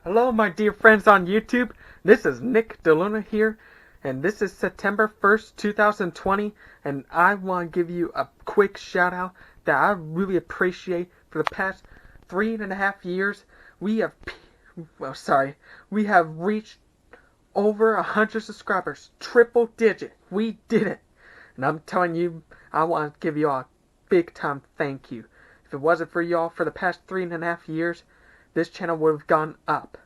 Hello, my dear friends on YouTube. This is Nick DeLuna here, and this is September 1st, 2020, and I want to give you a quick shout out that I really appreciate. For the past 3.5 years, we have, we have reached over 100 subscribers, triple digit. We did it, and I'm telling you, I want to give you a big time thank you. If it wasn't for y'all for the past 3.5 years, this channel would have gone up.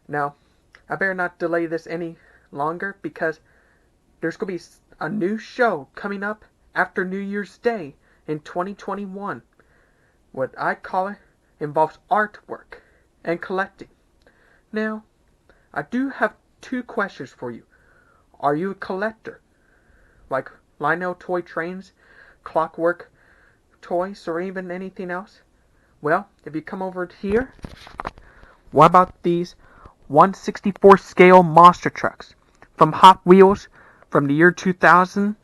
Now, I better not delay this any longer because there's going to be a new show coming up after New Year's Day in 2021. What I call it involves artwork and collecting. Now, I do have two questions for you. Are you a collector? Like Lionel toy trains, clockwork toys, or even anything else? Well, if you come over here, what about these 1/64 scale monster trucks from Hot Wheels from the year 2000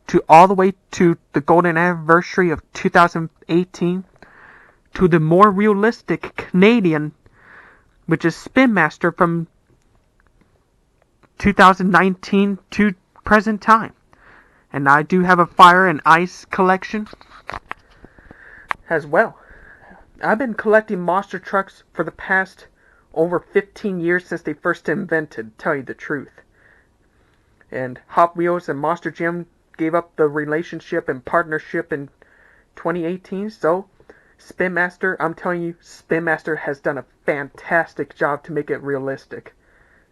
to all the way to the golden anniversary of 2018 to the more realistic Canadian, which is Spin Master from 2019 to present time. And I do have a fire and ice collection as well. I've been collecting monster trucks for the past over 15 years since they first invented, to tell you the truth. And Hot Wheels and Monster Jam gave up the relationship and partnership in 2018, so Spin Master, I'm telling you, Spin Master has done a fantastic job to make it realistic.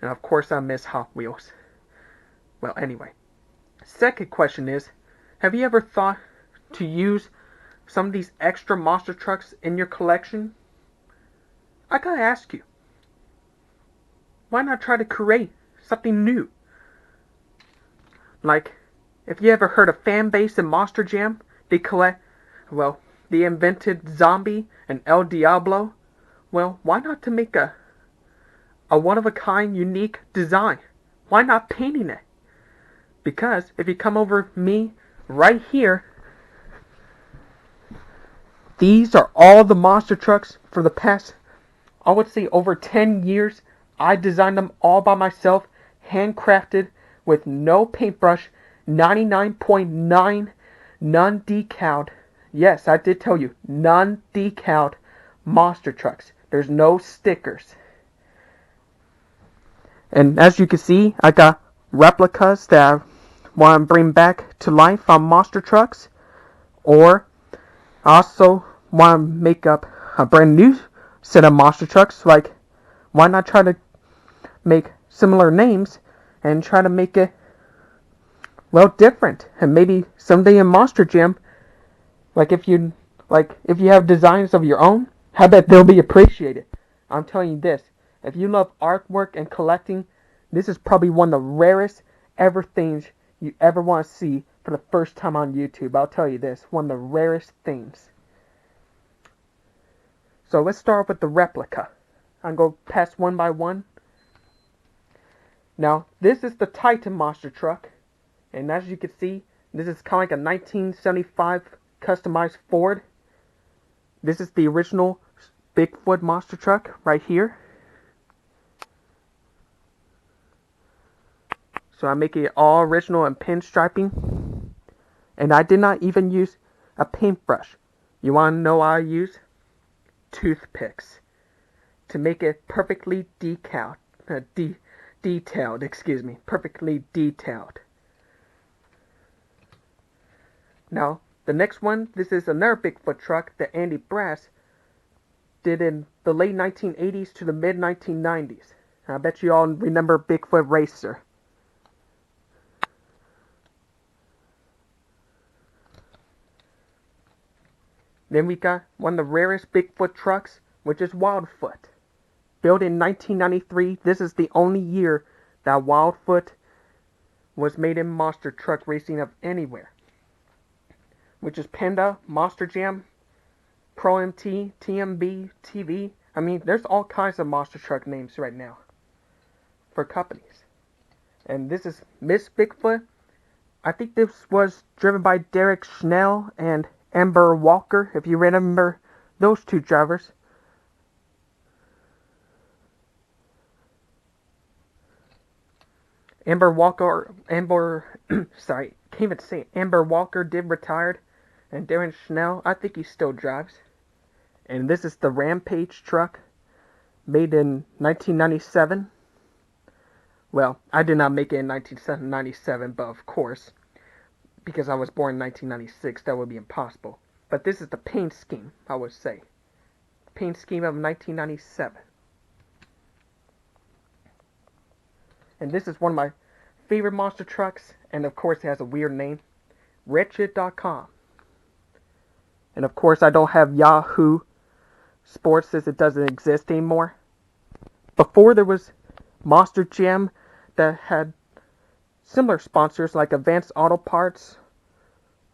And of course I miss Hot Wheels. Well, anyway. Second question is, have you ever thought to use some of these extra monster trucks in your collection? I gotta ask you, why not try to create something new? Like, if you ever heard of Fanbase and Monster Jam, they invented Zombie and El Diablo. Well, why not to make a one-of-a-kind, unique design? Why not painting it? Because if you come over me right here, these are all the monster trucks for the past, I would say, over 10 years. I designed them all by myself, handcrafted, with no paintbrush, 99.9 non-decaled. Yes, I did tell you, non-decaled monster trucks. There's no stickers. And as you can see, I got replicas that I want to bring back to life on monster trucks. Or I also want to make up a brand new set of monster trucks. Like, why not try to make similar names and try to make it, well, different? And maybe someday in Monster Jam, if you have designs of your own, I bet they'll be appreciated. I'm telling you this, if you love artwork and collecting, this is probably one of the rarest ever things you ever want to see for the first time on YouTube. I'll tell you this, one of the rarest things. So let's start with the replica. I'm going to pass one by one. Now, this is the Titan monster truck. And as you can see, this is kind of like a 1975 customized Ford. This is the original Bigfoot monster truck right here. So I make it all original and pinstriping. And I did not even use a paintbrush. You want to know what I use? Toothpicks. To make it perfectly detailed. Perfectly detailed. Now, the next one, this is another Bigfoot truck that Andy Brass did in the late 1980s to the mid 1990s. I bet you all remember Bigfoot Racer. Then we got one of the rarest Bigfoot trucks, which is Wildfoot. Built in 1993, this is the only year that Wildfoot was made in monster truck racing of anywhere. Which is Panda, Monster Jam, Pro MT, TMB, TV. I mean, there's all kinds of monster truck names right now for companies. And this is Miss Bigfoot. I think this was driven by Derek Schnell and Amber Walker, if you remember those two drivers. Amber Walker, can't even say it. Amber Walker did retired, and Darren Schnell, I think he still drives. And this is the Rampage Truck, made in 1997. Well, I did not make it in 1997, but of course, because I was born in 1996, that would be impossible. But this is the paint scheme, I would say. Paint scheme of 1997. And this is one of my favorite monster trucks, and of course it has a weird name, Wretched.com. And of course I don't have Yahoo Sports since it doesn't exist anymore. Before there was Monster Jam that had similar sponsors like Advanced Auto Parts,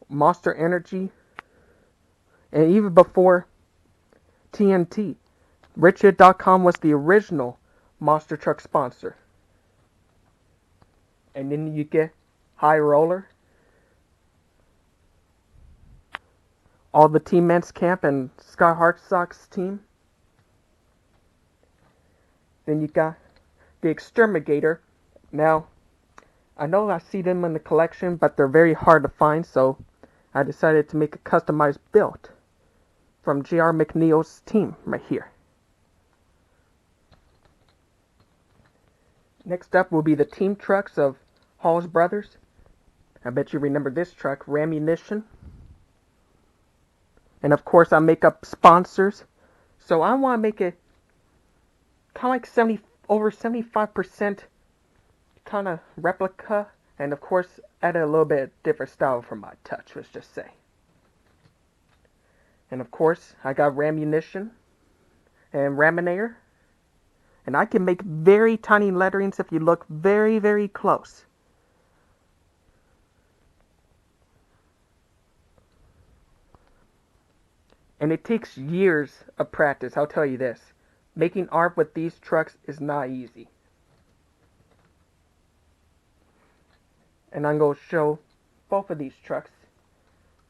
Monster Energy, and even before TNT, Wretched.com was the original monster truck sponsor. And then you get High Roller, all the Team Men's Camp and Scott Hartsock's team. Then you got the Exterminator. Now, I know I see them in the collection, but they're very hard to find, so I decided to make a customized build from J.R. McNeil's team right here. Next up will be the team trucks of Hall's Brothers. I bet you remember this truck, Rammunition. And of course I make up sponsors. So I want to make it kind of like over 75% kind of replica. And of course add a little bit different style for my touch, let's just say. And of course I got Rammunition and Raminator. And I can make very tiny letterings if you look very, very close. And it takes years of practice, I'll tell you this. Making art with these trucks is not easy. And I'm going to show both of these trucks.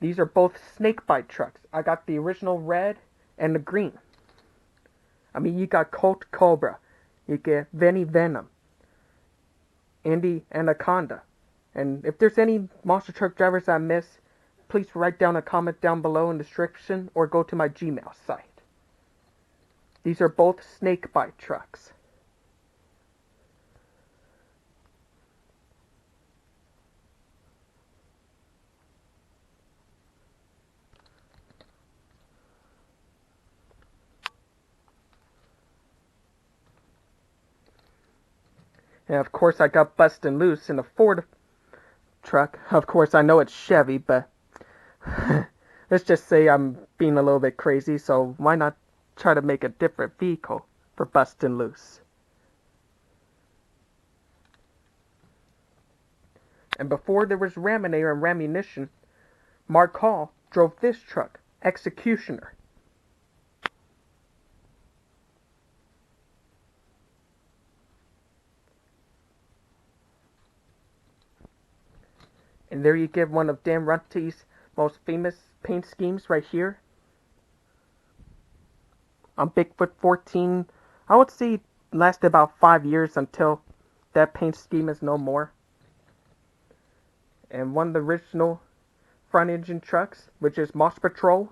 These are both snakebite trucks. I got the original red and the green. I mean, you got Colt Cobra, you get Vinny Venom, Indy Anaconda. And if there's any monster truck drivers I miss, please write down a comment down below in the description or go to my Gmail site. These are both snakebite trucks. And of course I got Bustin' Loose in a Ford truck. Of course I know it's Chevy, but let's just say I'm being a little bit crazy, so why not try to make a different vehicle for Bustin' Loose? And before there was Raminator and Rammunition, Mark Hall drove this truck, Executioner. And there you get one of Dan Runty's most famous paint schemes right here. On Bigfoot 14, I would say it lasted about 5 years until that paint scheme is no more. And one of the original front engine trucks, which is Moss Patrol.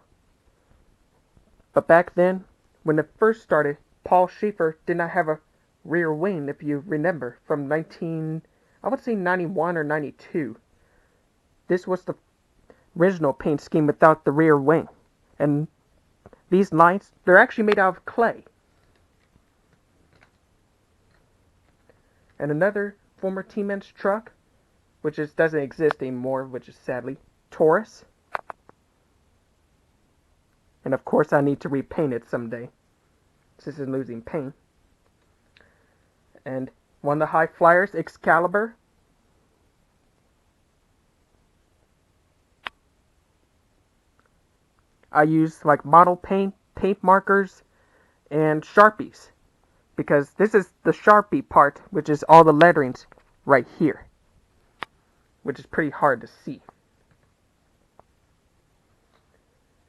But back then, when it first started, Paul Schaefer did not have a rear wing, if you remember, from I would say 91 or 92. This was the original paint scheme without the rear wing. And these lines, they're actually made out of clay. And another former T-Men's truck, which doesn't exist anymore, which is sadly Taurus. And of course I need to repaint it someday, since it's losing paint. And one of the high flyers, Excalibur. I use like model paint, paint markers, and Sharpies. Because this is the Sharpie part, which is all the letterings right here. Which is pretty hard to see.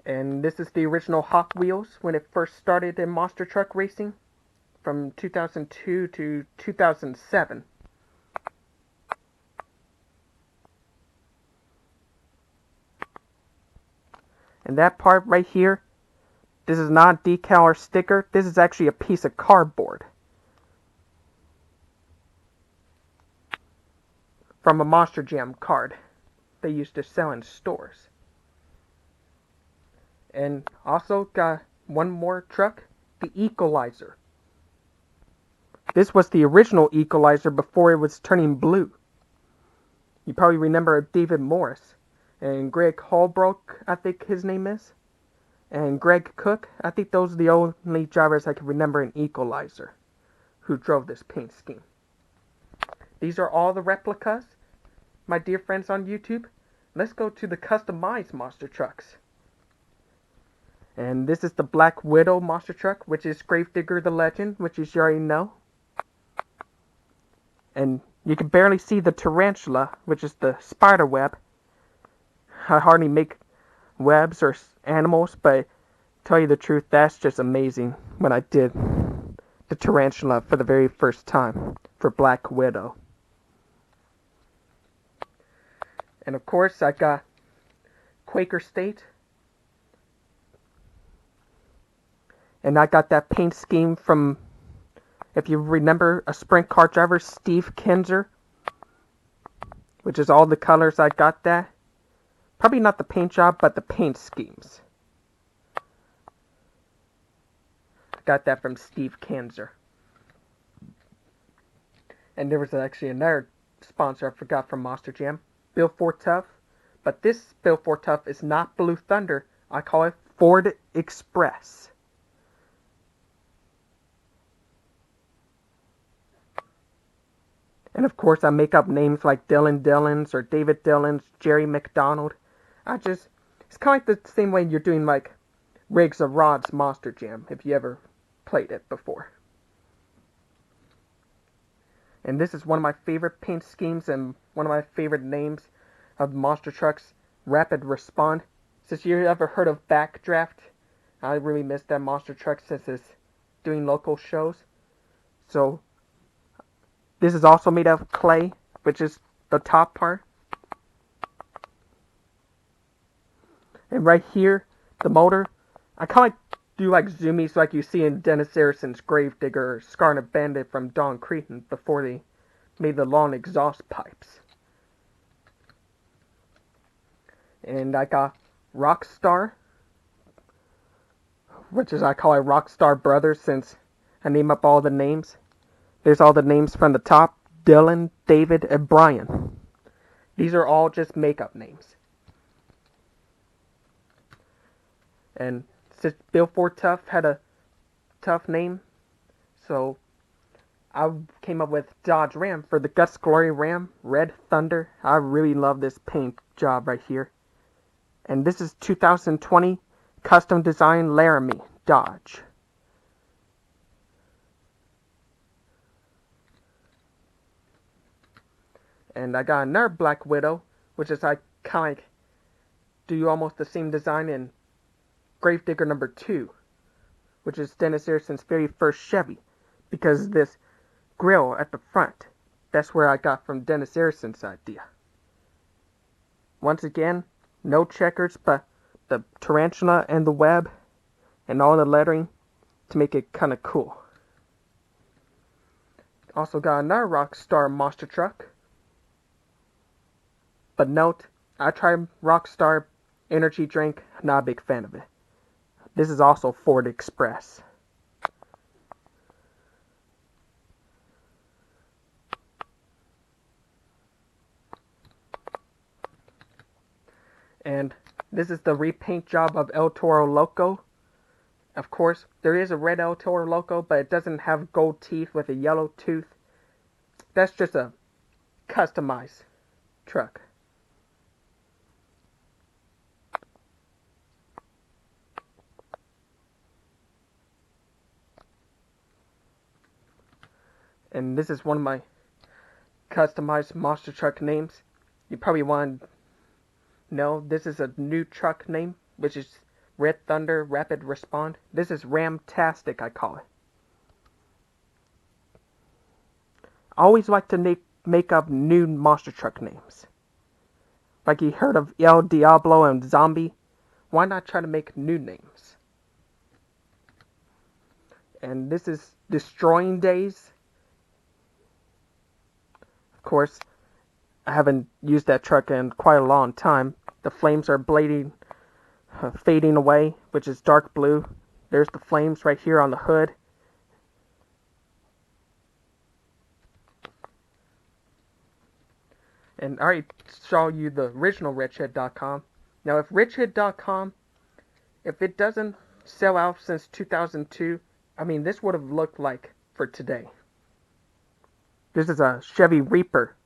And this is the original Hot Wheels when it first started in monster truck racing. From 2002 to 2007. And that part right here, this is not decal or sticker. This is actually a piece of cardboard from a Monster Jam card they used to sell in stores. And also got one more truck, the Equalizer. This was the original Equalizer before it was turning blue. You probably remember David Morris and Greg Holbrook, I think his name is, and Greg Cook. I think those are the only drivers I can remember in Equalizer who drove this paint scheme. These are all the replicas, my dear friends on YouTube. Let's go to the customized monster trucks. And this is the Black Widow monster truck, which is Gravedigger the Legend, which you already know. And you can barely see the tarantula, which is the spider web. I hardly make webs or animals, but tell you the truth, that's just amazing when I did the tarantula for the very first time for Black Widow. And of course, I got Quaker State. And I got that paint scheme from, if you remember, a sprint car driver, Steve Kinzer, which is all the colors. I got that. Probably not the paint job, but the paint schemes. I got that from Steve Kinzer. And there was actually another sponsor I forgot from Monster Jam, Bill Ford Tough. But this Bill Ford Tough is not Blue Thunder. I call it Ford Express. And of course, I make up names like Dylan Dillons or David Dillons, Jerry McDonald. It's kind of like the same way you're doing like Riggs of Rod's Monster Jam, if you ever played it before. And this is one of my favorite paint schemes and one of my favorite names of monster trucks, Rapid Respond. Since you ever heard of Backdraft, I really miss that monster truck since it's doing local shows. So this is also made of clay, which is the top part. And right here, the motor, I kind of do like zoomies like you see in Dennis Harrison's Gravedigger or Scarlet Bandit from Don Cretan before they made the long exhaust pipes. And I got Rockstar, which is I call it Rockstar Brothers since I name up all the names. There's all the names from the top, Dylan, David, and Brian. These are all just makeup names. And since Bill Ford Tough had a tough name, so I came up with Dodge Ram for the Guts Glory Ram, Red Thunder. I really love this paint job right here. And this is 2020 custom design Laramie Dodge. And I got another Black Widow, which is I kind of do almost the same design in Gravedigger number 2, which is Dennis Harrison's very first Chevy, because this grill at the front, that's where I got from Dennis Harrison's idea. Once again, no checkers, but the tarantula and the web and all the lettering to make it kind of cool. Also got another Rockstar monster truck. But note, I tried Rockstar energy drink, not a big fan of it. This is also Ford Express. And this is the repaint job of El Toro Loco. Of course, there is a red El Toro Loco, but it doesn't have gold teeth with a yellow tooth. That's just a customized truck. And this is one of my customized monster truck names. You probably want to know this is a new truck name, which is Red Thunder Rapid Respond. This is Ramtastic, I call it. I always like to make up new monster truck names. Like you heard of El Diablo and Zombie. why not try to make new names? And this is Destroying Days. Of course, I haven't used that truck in quite a long time. The flames are fading away, which is dark blue. There's the flames right here on the hood. And I already show you the original richhead.com. Now, if richhead.com, if it doesn't sell out since 2002, I mean, this would have looked like for today. This is a Chevy Reaper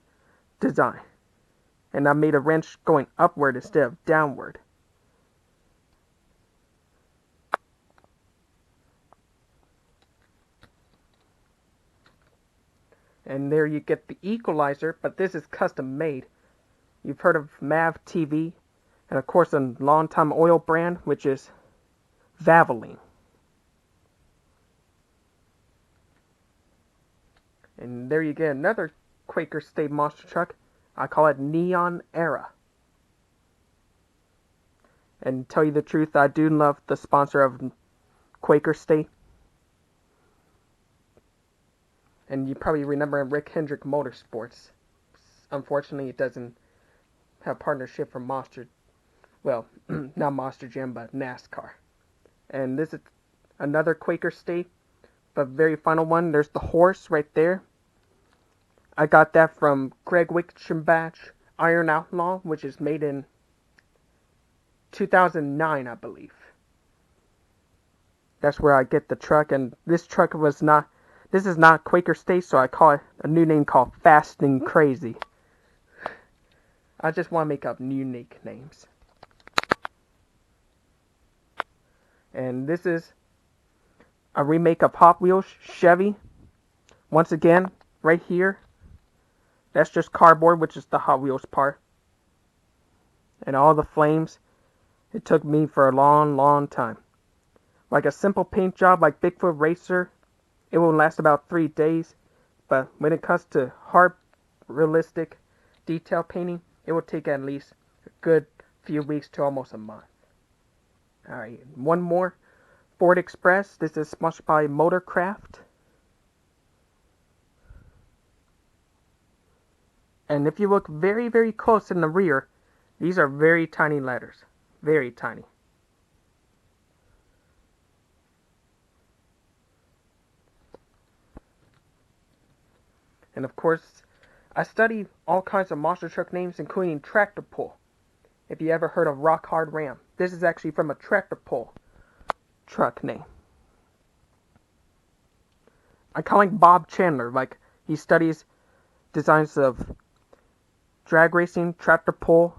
design. And I made a wrench going upward instead of downward. And there you get the Equalizer, but this is custom made. You've heard of Mav TV, and of course a long-time oil brand, which is Valvoline. And there you get another Quaker State monster truck. I call it Neon Era. And tell you the truth, I do love the sponsor of Quaker State. And you probably remember Rick Hendrick Motorsports. Unfortunately, it doesn't have partnership from Monster. Well, not Monster Jam, but NASCAR. And this is another Quaker State, but very final one. There's the horse right there. I got that from Greg Wickchenbach Iron Outlaw, which is made in 2009, I believe. That's where I get the truck, and this truck was not. This is not Quaker State, so I call it a new name called Fast and Crazy. I just want to make up unique names. And this is a remake of Hot Wheels Chevy. Once again, right here. That's just cardboard, which is the Hot Wheels part. And all the flames. It took me for a long, long time. Like a simple paint job like Bigfoot Racer, it will last about 3 days. But when it comes to hard, realistic detail painting, it will take at least a good few weeks to almost a month. Alright, one more. Ford Express. This is sponsored by Motorcraft. And if you look very, very close in the rear, these are very tiny letters. Very tiny. And of course, I study all kinds of monster truck names, including tractor pull. If you ever heard of Rock Hard Ram, this is actually from a tractor pull truck name. I kind of like Bob Chandler, like he studies designs of drag racing, tractor pull,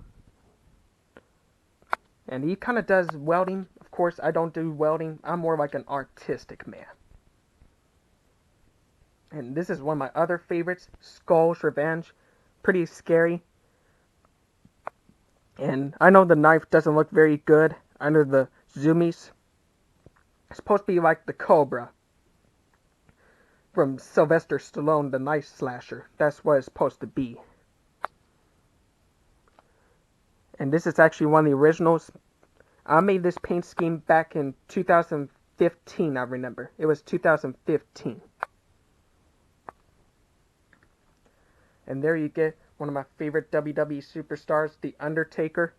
and he kind of does welding. Of course, I don't do welding. I'm more like an artistic man. And this is one of my other favorites, Skull's Revenge. Pretty scary. And I know the knife doesn't look very good under the zoomies. It's supposed to be like the Cobra from Sylvester Stallone, the knife slasher. That's what it's supposed to be. And this is actually one of the originals. I made this paint scheme back in 2015, I remember. It was 2015. And there you get one of my favorite WWE superstars, The Undertaker,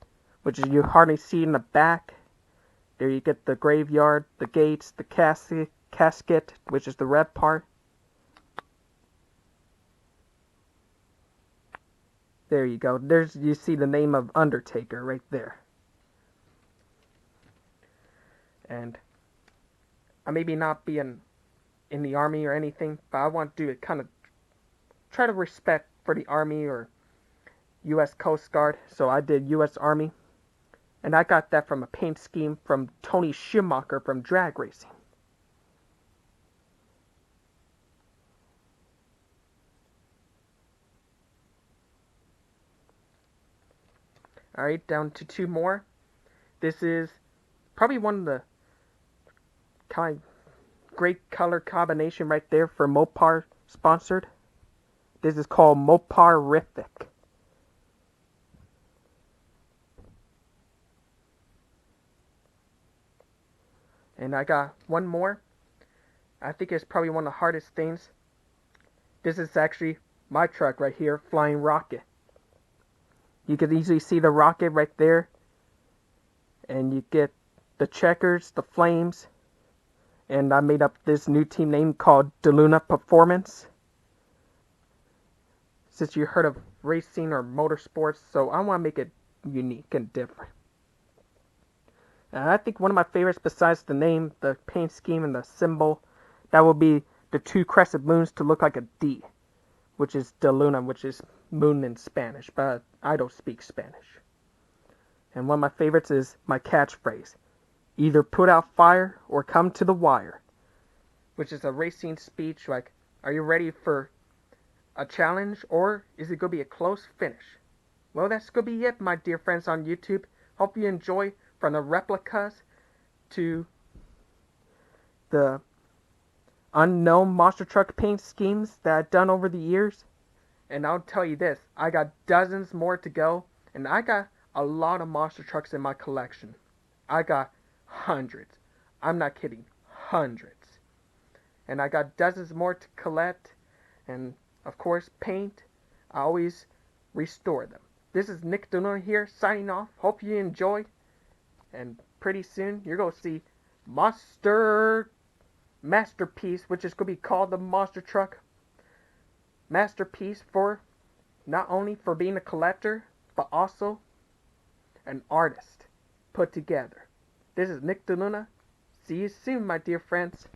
which you hardly see in the back. There you get the graveyard, the gates, the casket, which is the red part. There you go. You see the name of Undertaker right there. And I maybe not be in the army or anything, but I want to do it kind of try to respect for the Army or U.S. Coast Guard, so I did U.S. Army, and I got that from a paint scheme from Tony Schumacher from drag racing. Alright, down to two more. This is probably one of the kind of great color combination right there for Mopar sponsored. This is called Moparrific. And I got one more. I think it's probably one of the hardest things. This is actually my truck right here, Flying Rocket. You can easily see the rocket right there. And you get the checkers, the flames. And I made up this new team name called DeLuna Performance. Since you heard of racing or motorsports, so I want to make it unique and different. And I think one of my favorites besides the name, the paint scheme, and the symbol, that will be the two crescent moons to look like a D, which is De Luna, which is moon in Spanish, but I don't speak Spanish. And one of my favorites is my catchphrase, either put out fire or come to the wire, which is a racing speech like, are you ready for a challenge or is it going to be a close finish? Well, that's going to be it, my dear friends on YouTube. Hope you enjoy from the replicas to the unknown monster truck paint schemes that I've done over the years. And I'll tell you this, I got dozens more to go, and I got a lot of monster trucks in my collection. I got hundreds. I'm not kidding, hundreds. And I got dozens more to collect, and of course paint. I always restore them. This is Nick DeLuna here, signing off. Hope you enjoy. And pretty soon, you're going to see Masterpiece, which is going to be called the Monster Truck Masterpiece, for not only for being a collector, but also an artist put together. This is Nick DeLuna. See you soon, my dear friends.